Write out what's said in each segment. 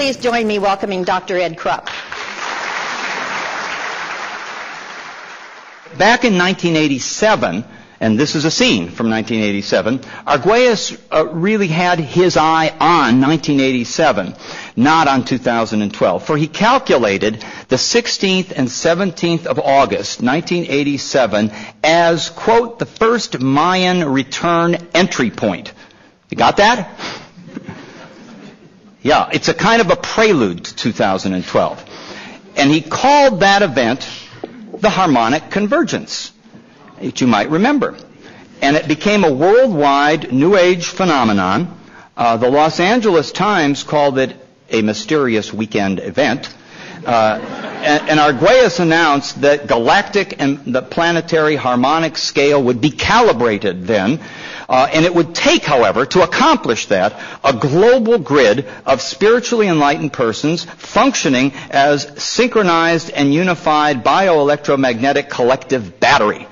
please join me welcoming Dr. Ed Krupp. Back in 1987, and this is a scene from 1987, Arguelles really had his eye on 1987, not on 2012. For he calculated the 16th and 17th of August, 1987, as, quote, the first Mayan return entry point. You got that? Yeah, it's a kind of a prelude to 2012. And he called that event the harmonic convergence, which you might remember. And it became a worldwide New Age phenomenon. The Los Angeles Times called it a mysterious weekend event. And Arguelles announced that galactic and the planetary harmonic scale would be calibrated then. And it would take, however, to accomplish that, a global grid of spiritually enlightened persons functioning as synchronized and unified bioelectromagnetic collective battery.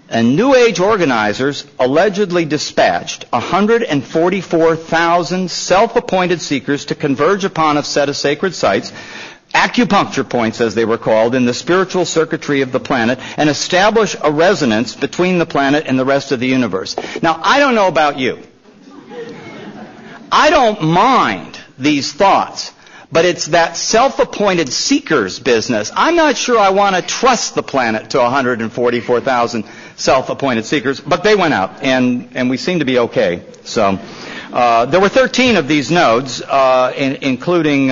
And New Age organizers allegedly dispatched 144,000 self-appointed seekers to converge upon a set of sacred sites, acupuncture points as they were called, in the spiritual circuitry of the planet, and establish a resonance between the planet and the rest of the universe. Now, I don't know about you. I don't mind these thoughts, but it's that self-appointed seekers business. I'm not sure I want to trust the planet to 144,000 self-appointed seekers, but they went out, and we seem to be okay. So there were 13 of these nodes, including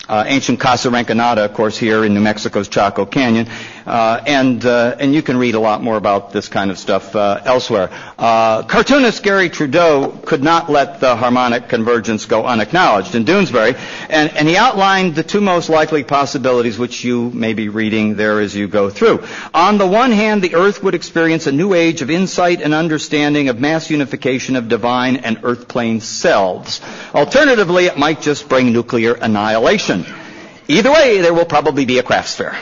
ancient Casa Renconada, of course, here in New Mexico's Chaco Canyon, and you can read a lot more about this kind of stuff elsewhere. Cartoonist Gary Trudeau could not let the harmonic convergence go unacknowledged in Doonesbury, and he outlined the two most likely possibilities, which you may be reading there as you go through. On the one hand, the Earth would experience a new age of insight and understanding of mass unification of divine and earth plane selves. Alternatively, it might just bring nuclear annihilation. Either way, there will probably be a crafts fair.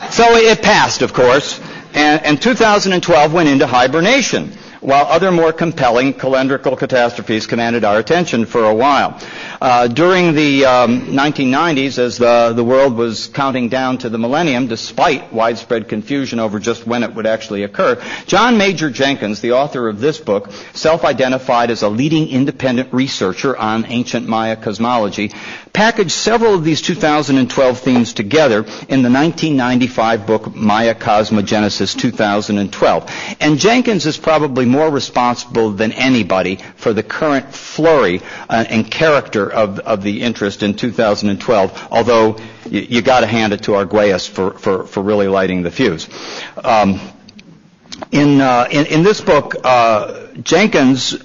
So it passed, of course, and 2012 went into hibernation, while other more compelling calendrical catastrophes commanded our attention for a while. During the 1990s, as the world was counting down to the millennium, despite widespread confusion over just when it would actually occur, John Major Jenkins, the author of this book, self-identified as a leading independent researcher on ancient Maya cosmology, packaged several of these 2012 themes together in the 1995 book Maya Cosmogenesis 2012. And Jenkins is probably more responsible than anybody for the current flurry and character of the interest in 2012, although you got to hand it to Arguelles for really lighting the fuse. In this book, Jenkins,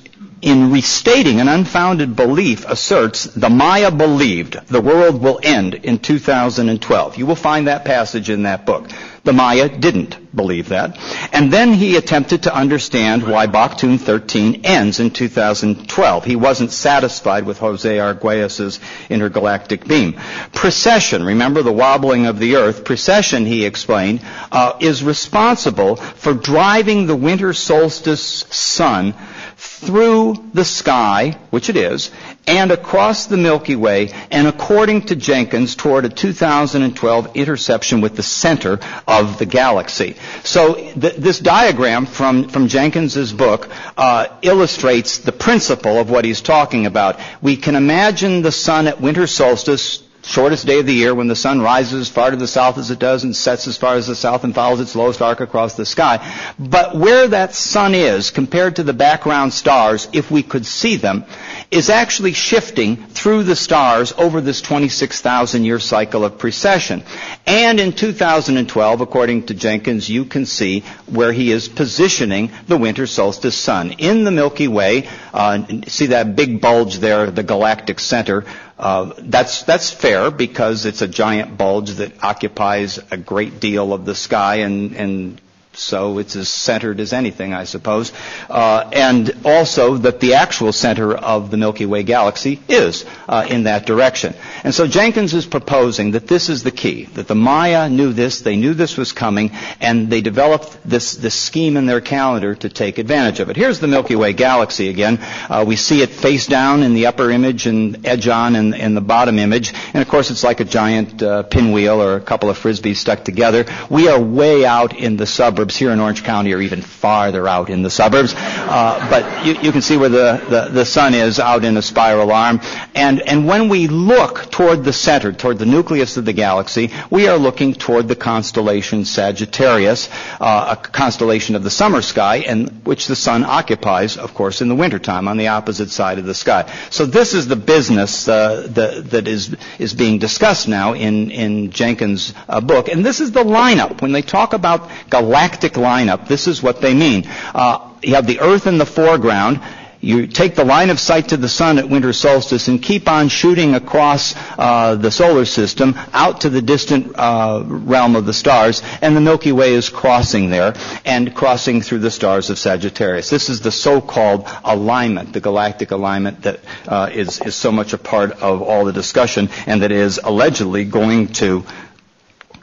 in restating an unfounded belief, asserts the Maya believed the world will end in 2012. You will find that passage in that book. The Maya didn't believe that. And then he attempted to understand why Baktun 13 ends in 2012. He wasn't satisfied with Jose Arguelles' intergalactic beam. Precession, remember the wobbling of the Earth, precession, he explained, is responsible for driving the winter solstice sun through the sky, which it is, and across the Milky Way, and according to Jenkins, toward a 2012 interception with the center of the galaxy. So this diagram from Jenkins's book illustrates the principle of what he's talking about. We can imagine the sun at winter solstice, shortest day of the year, when the sun rises as far to the south as it does and sets as far as the south and follows its lowest arc across the sky. But where that sun is compared to the background stars, if we could see them, is actually shifting through the stars over this 26,000-year cycle of precession. And in 2012, according to Jenkins, you can see where he is positioning the winter solstice sun in the Milky Way. See that big bulge there, the galactic center. That's fair because it's a giant bulge that occupies a great deal of the sky and so it's as centered as anything, I suppose. And also that the actual center of the Milky Way galaxy is in that direction. And so Jenkins is proposing that this is the key, that the Maya knew this, they knew this was coming, and they developed this scheme in their calendar to take advantage of it. Here's the Milky Way galaxy again. We see it face down in the upper image and edge on in the bottom image. And, of course, it's like a giant pinwheel or a couple of Frisbees stuck together. We are way out in the suburbs here in Orange County, or even farther out in the suburbs. But you can see where the sun is out in a spiral arm. And when we look toward the center, toward the nucleus of the galaxy, we are looking toward the constellation Sagittarius, a constellation of the summer sky, and which the sun occupies, of course, in the wintertime on the opposite side of the sky. So this is the business that is being discussed now in Jenkins' book. And this is the lineup. When they talk about galactic lineup, this is what they mean. You have the Earth in the foreground. You take the line of sight to the sun at winter solstice and keep on shooting across the solar system out to the distant realm of the stars, and the Milky Way is crossing there and crossing through the stars of Sagittarius. This is the so-called alignment, the galactic alignment that is so much a part of all the discussion, and that is allegedly going to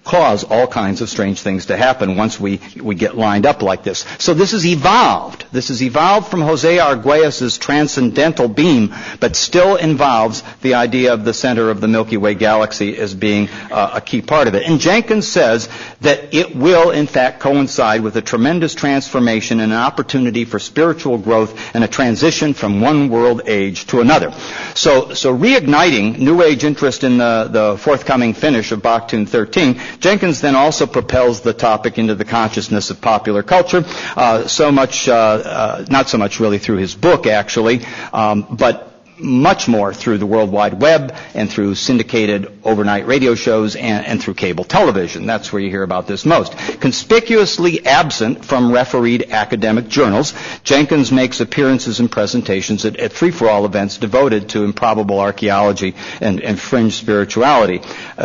cause all kinds of strange things to happen once we get lined up like this. So this is evolved. This has evolved from Jose Arguelles's transcendental beam, but still involves the idea of the center of the Milky Way galaxy as being a key part of it. And Jenkins says that it will, in fact, coincide with a tremendous transformation and an opportunity for spiritual growth and a transition from one world age to another. So reigniting New Age interest in the forthcoming finish of Baktun 13, Jenkins then also propels the topic into the consciousness of popular culture, not so much really through his book, actually, but much more through the World Wide Web and through syndicated overnight radio shows and through cable television. That's where you hear about this most. Conspicuously absent from refereed academic journals, Jenkins makes appearances and presentations at free-for-all events devoted to improbable archaeology and fringe spirituality.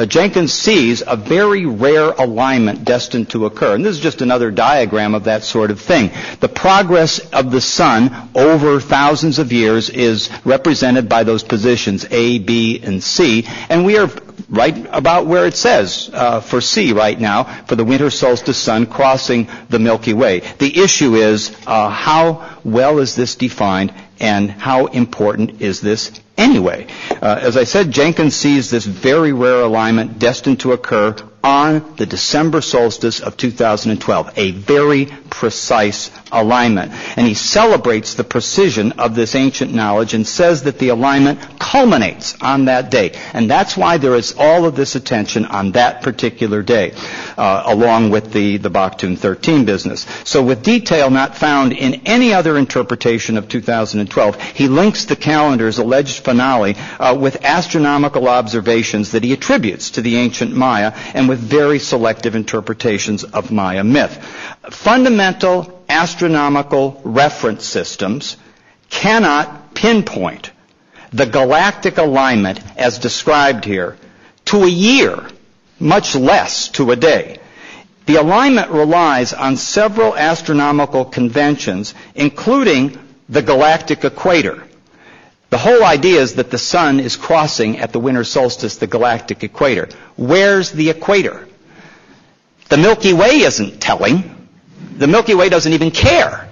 Jenkins sees a very rare alignment destined to occur. And this is just another diagram of that sort of thing. The progress of the sun over thousands of years is represented by those positions A, B, and C, and we are right about where it says for C right now, for the winter solstice sun crossing the Milky Way. The issue is how well is this defined and how important is this anyway? As I said, Jenkins sees this very rare alignment destined to occur on the December solstice of 2012, a very precise alignment. And he celebrates the precision of this ancient knowledge and says that the alignment culminates on that day. And that's why there is all of this attention on that particular day, along with the Baktun 13 business. So with detail not found in any other interpretation of 2012, he links the calendar's alleged finale with astronomical observations that he attributes to the ancient Maya and with very selective interpretations of Maya myth. Fundamental astronomical reference systems cannot pinpoint the galactic alignment as described here to a year, much less to a day. The alignment relies on several astronomical conventions, including the galactic equator. The whole idea is that the sun is crossing at the winter solstice the galactic equator. Where's the equator? The Milky Way isn't telling. The Milky Way doesn't even care.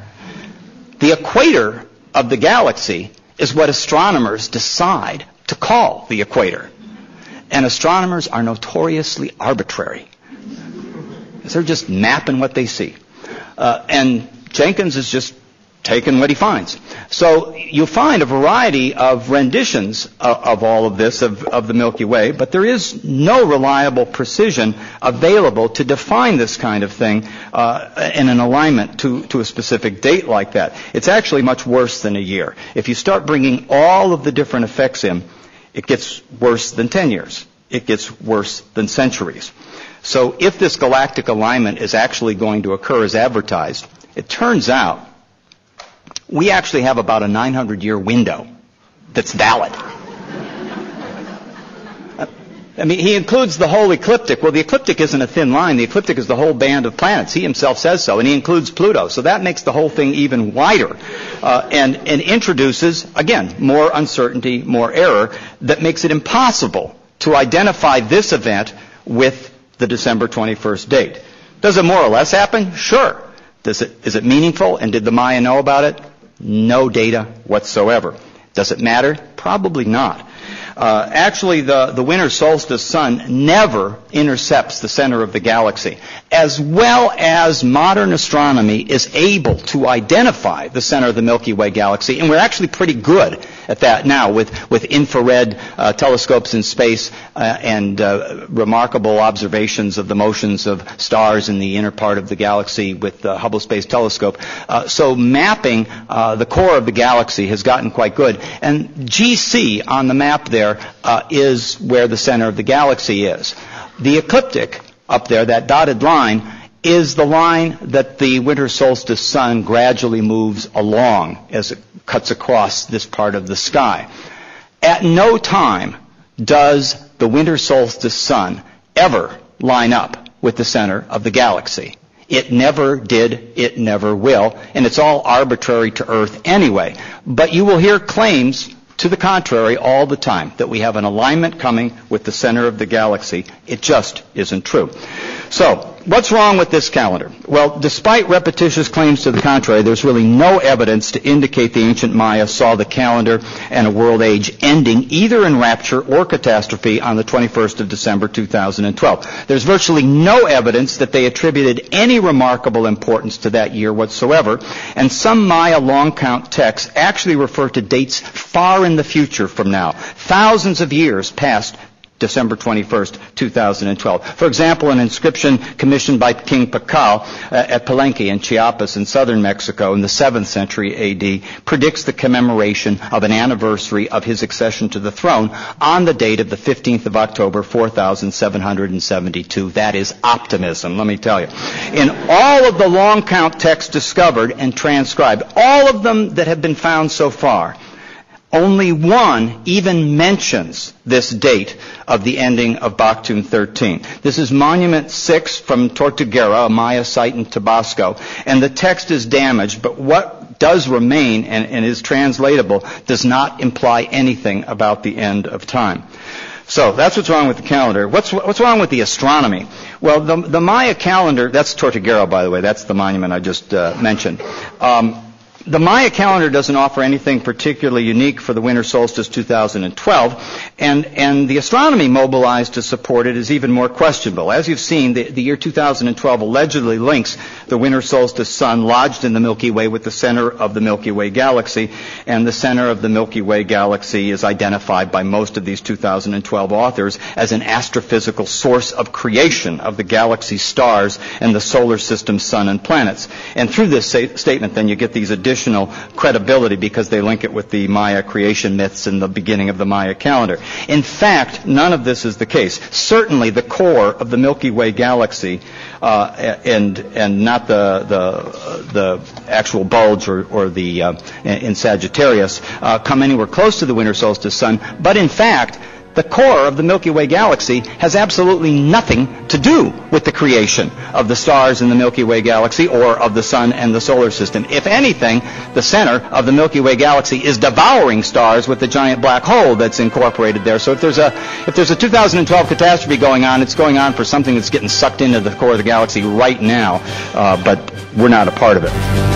The equator of the galaxy is what astronomers decide to call the equator. And astronomers are notoriously arbitrary. They're just mapping what they see. And Jenkins is just taking what he finds. So you'll find a variety of renditions of all of this, of the Milky Way, but there is no reliable precision available to define this kind of thing in an alignment to a specific date like that. It's actually much worse than a year. If you start bringing all of the different effects in, it gets worse than 10 years. It gets worse than centuries. So if this galactic alignment is actually going to occur as advertised, it turns out we actually have about a 900-year window that's valid. I mean, he includes the whole ecliptic. Well, the ecliptic isn't a thin line. The ecliptic is the whole band of planets. He himself says so, and he includes Pluto. So that makes the whole thing even wider and introduces, again, more uncertainty, more error that makes it impossible to identify this event with the December 21st date. Does it more or less happen? Sure. Is it meaningful, and did the Maya know about it? No data whatsoever. Does it matter? Probably not. Actually, the winter solstice sun never intercepts the center of the galaxy, as well as modern astronomy is able to identify the center of the Milky Way galaxy, and we're actually pretty good at that now with infrared telescopes in space and remarkable observations of the motions of stars in the inner part of the galaxy with the Hubble Space Telescope. So mapping the core of the galaxy has gotten quite good, and GC on the map there is where the center of the galaxy is. The ecliptic up there, that dotted line, is the line that the winter solstice sun gradually moves along as it cuts across this part of the sky. At no time does the winter solstice sun ever line up with the center of the galaxy. It never did, it never will, and it's all arbitrary to Earth anyway. But you will hear claims to the contrary all the time, that we have an alignment coming with the center of the galaxy. It just isn't true. So, what's wrong with this calendar? Well, despite repetitious claims to the contrary, there's really no evidence to indicate the ancient Maya saw the calendar and a world age ending either in rapture or catastrophe on the 21st of December 2012. There's virtually no evidence that they attributed any remarkable importance to that year whatsoever, and some Maya long count texts actually refer to dates far in the future from now, thousands of years past December 21st, 2012. For example, an inscription commissioned by King Pakal at Palenque in Chiapas in southern Mexico in the 7th century A.D. predicts the commemoration of an anniversary of his accession to the throne on the date of the 15th of October, 4772. That is optimism, let me tell you. In all of the long count texts discovered and transcribed, all of them that have been found so far, only one even mentions this date of the ending of Baktun 13. This is Monument 6 from Tortuguera, a Maya site in Tabasco, and the text is damaged, but what does remain and is translatable does not imply anything about the end of time. So that's what's wrong with the calendar. What's wrong with the astronomy? Well, the Maya calendar, that's Tortuguera, by the way, that's the monument I just mentioned. The Maya calendar doesn't offer anything particularly unique for the winter solstice 2012, and the astronomy mobilized to support it is even more questionable. As you've seen, the year 2012 allegedly links the winter solstice sun lodged in the Milky Way with the center of the Milky Way galaxy, and the center of the Milky Way galaxy is identified by most of these 2012 authors as an astrophysical source of creation of the galaxy's stars and the solar system's sun and planets. And through this statement, then, you get these additional credibility because they link it with the Maya creation myths and the beginning of the Maya calendar. In fact, none of this is the case. Certainly the core of the Milky Way galaxy and not the actual bulge or the in Sagittarius come anywhere close to the winter solstice sun, but in fact the core of the Milky Way galaxy has absolutely nothing to do with the creation of the stars in the Milky Way galaxy or of the sun and the solar system. If anything, the center of the Milky Way galaxy is devouring stars with the giant black hole that's incorporated there. So if there's a 2012 catastrophe going on, it's going on for something that's getting sucked into the core of the galaxy right now, but we're not a part of it.